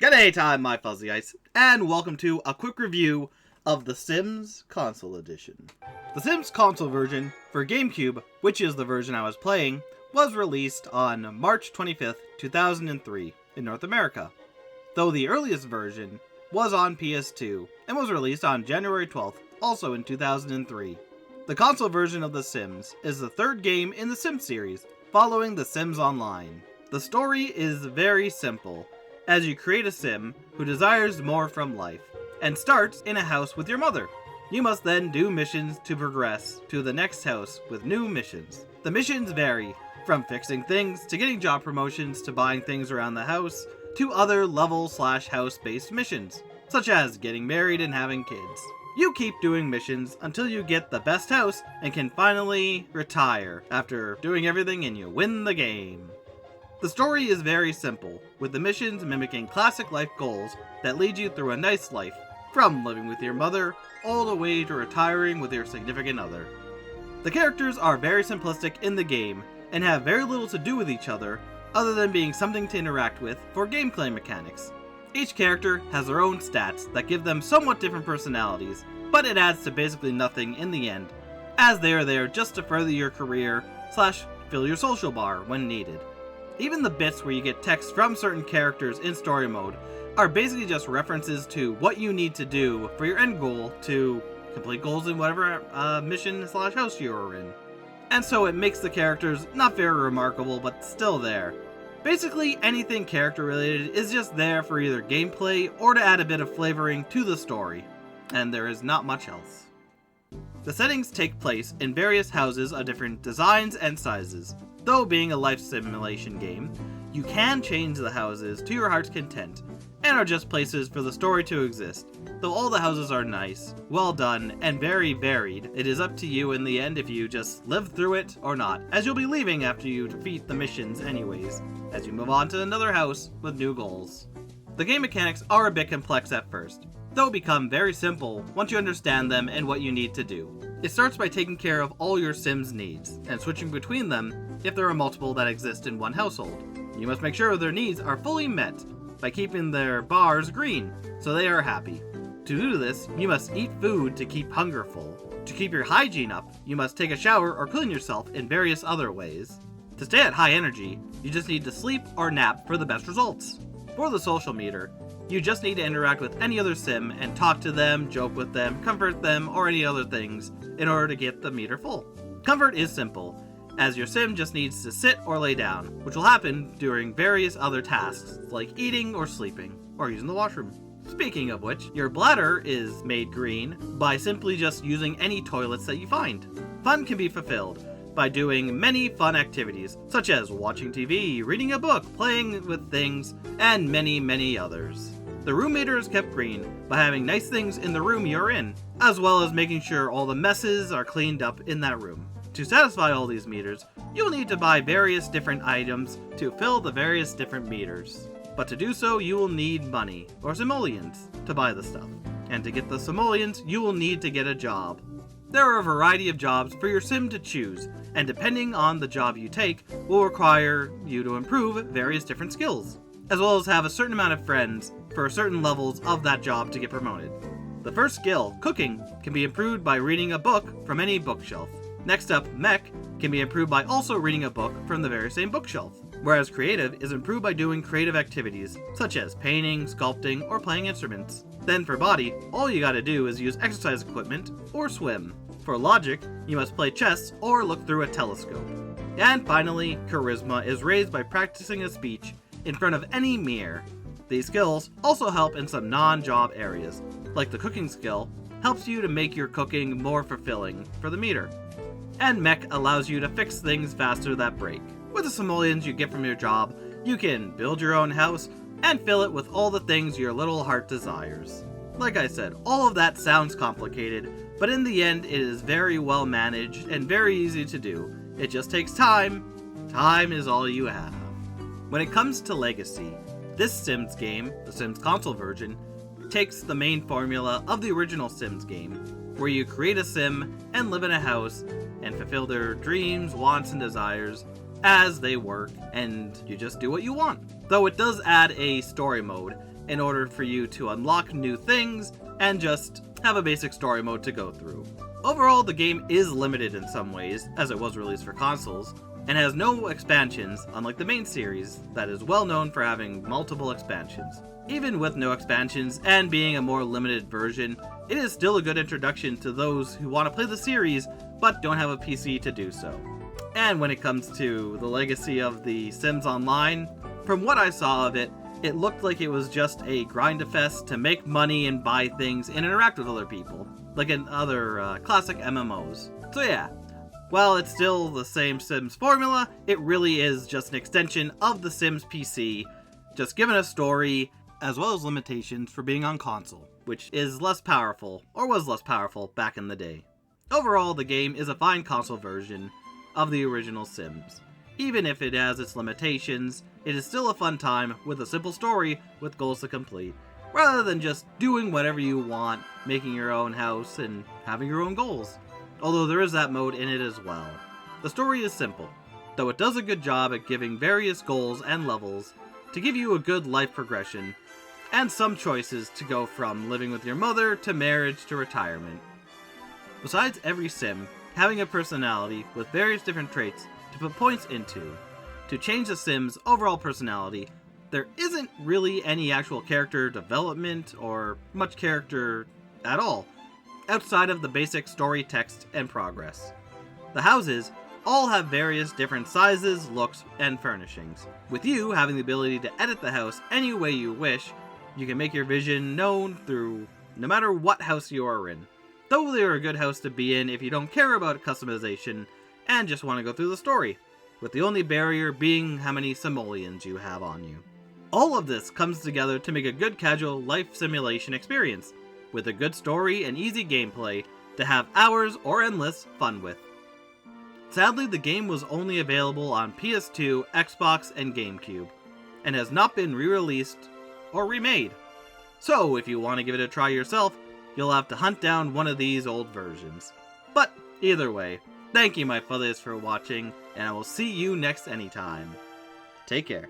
G'day time, my fuzzy ice, and welcome to a quick review of The Sims Console Edition. The Sims Console version for GameCube, which is the version I was playing, was released on March 25th, 2003 in North America, though the earliest version was on PS2 and was released on January 12th, also in 2003. The console version of The Sims is the third game in the Sims series, following The Sims Online. The story is very simple, as you create a Sim who desires more from life, and starts in a house with your mother. You must then do missions to progress to the next house with new missions. The missions vary, from fixing things to getting job promotions to buying things around the house, to other level/house based missions, such as getting married and having kids. You keep doing missions until you get the best house and can finally retire after doing everything and you win the game. The story is very simple, with the missions mimicking classic life goals that lead you through a nice life, from living with your mother all the way to retiring with your significant other. The characters are very simplistic in the game and have very little to do with each other than being something to interact with for gameplay mechanics. Each character has their own stats that give them somewhat different personalities, but it adds to basically nothing in the end, as they are there just to further your career / fill your social bar when needed. Even the bits where you get text from certain characters in story mode are basically just references to what you need to do for your end goal to complete goals in whatever mission/house you're in. And so it makes the characters not very remarkable, but still there. Basically, anything character related is just there for either gameplay or to add a bit of flavoring to the story, and there is not much else. The settings take place in various houses of different designs and sizes. Though being a life simulation game, you can change the houses to your heart's content, and are just places for the story to exist. Though all the houses are nice, well done, and very varied, it is up to you in the end if you just live through it or not, as you'll be leaving after you defeat the missions anyways, as you move on to another house with new goals. The game mechanics are a bit complex at first, though become very simple once you understand them and what you need to do. It starts by taking care of all your Sims' needs, and switching between them if there are multiple that exist in one household. You must make sure their needs are fully met by keeping their bars green, so they are happy. To do this, you must eat food to keep hunger full. To keep your hygiene up, you must take a shower or clean yourself in various other ways. To stay at high energy, you just need to sleep or nap for the best results. For the social meter, you just need to interact with any other Sim and talk to them, joke with them, comfort them, or any other things in order to get the meter full. Comfort is simple, as your Sim just needs to sit or lay down, which will happen during various other tasks like eating or sleeping, or using the washroom. Speaking of which, your bladder is made green by simply just using any toilets that you find. Fun can be fulfilled by doing many fun activities, such as watching TV, reading a book, playing with things, and many others. The room meter is kept green by having nice things in the room you're in, as well as making sure all the messes are cleaned up in that room. To satisfy all these meters, you'll need to buy various different items to fill the various different meters. But to do so, you will need money, or simoleons, to buy the stuff. And to get the simoleons, you will need to get a job. There are a variety of jobs for your Sim to choose, and depending on the job you take, will require you to improve various different skills, as well as have a certain amount of friends for certain levels of that job to get promoted. The first skill, cooking, can be improved by reading a book from any bookshelf. Next up, mech, can be improved by also reading a book from the very same bookshelf. Whereas creative is improved by doing creative activities, such as painting, sculpting, or playing instruments. Then for body, all you gotta do is use exercise equipment or swim. For logic, you must play chess or look through a telescope. And finally, charisma is raised by practicing a speech in front of any mirror. These skills also help in some non-job areas, like the cooking skill helps you to make your cooking more fulfilling for the meter. And mech allows you to fix things faster that break. With the simoleons you get from your job, you can build your own house and fill it with all the things your little heart desires. Like I said, all of that sounds complicated, but in the end it is very well managed and very easy to do. It just takes time. Time is all you have. When it comes to legacy, this Sims game, the Sims console version, takes the main formula of the original Sims game, where you create a Sim and live in a house and fulfill their dreams, wants, and desires as they work, and you just do what you want. Though it does add a story mode in order for you to unlock new things and just have a basic story mode to go through. Overall, the game is limited in some ways, as it was released for consoles, and has no expansions, unlike the main series that is well known for having multiple expansions. Even with no expansions and being a more limited version, it is still a good introduction to those who want to play the series but don't have a PC to do so. And when it comes to the legacy of The Sims Online, from what I saw of it, it looked like it was just a grind-a-fest to make money and buy things and interact with other people, like in other classic MMOs. So yeah, while it's still the same Sims formula, it really is just an extension of the Sims PC, just given a story, as well as limitations for being on console, which is less powerful, or was less powerful back in the day. Overall, the game is a fine console version of the original Sims. Even if it has its limitations, it is still a fun time with a simple story with goals to complete, rather than just doing whatever you want, making your own house, and having your own goals. Although there is that mode in it as well. The story is simple, though it does a good job at giving various goals and levels to give you a good life progression, and some choices to go from living with your mother to marriage to retirement. Besides every sim having a personality with various different traits to put points into, to change the sim's overall personality, there isn't really any actual character development or much character at all, outside of the basic story text and progress. The houses all have various different sizes, looks, and furnishings. With you having the ability to edit the house any way you wish, you can make your vision known through no matter what house you are in. Though they are a good house to be in if you don't care about customization and just want to go through the story, with the only barrier being how many simoleons you have on you. All of this comes together to make a good casual life simulation experience, with a good story and easy gameplay to have hours or endless fun with. Sadly, the game was only available on PS2, Xbox, and GameCube, and has not been re-released or remade. So if you want to give it a try yourself, you'll have to hunt down one of these old versions. But either way, thank you my brothers for watching, and I will see you next anytime. Take care.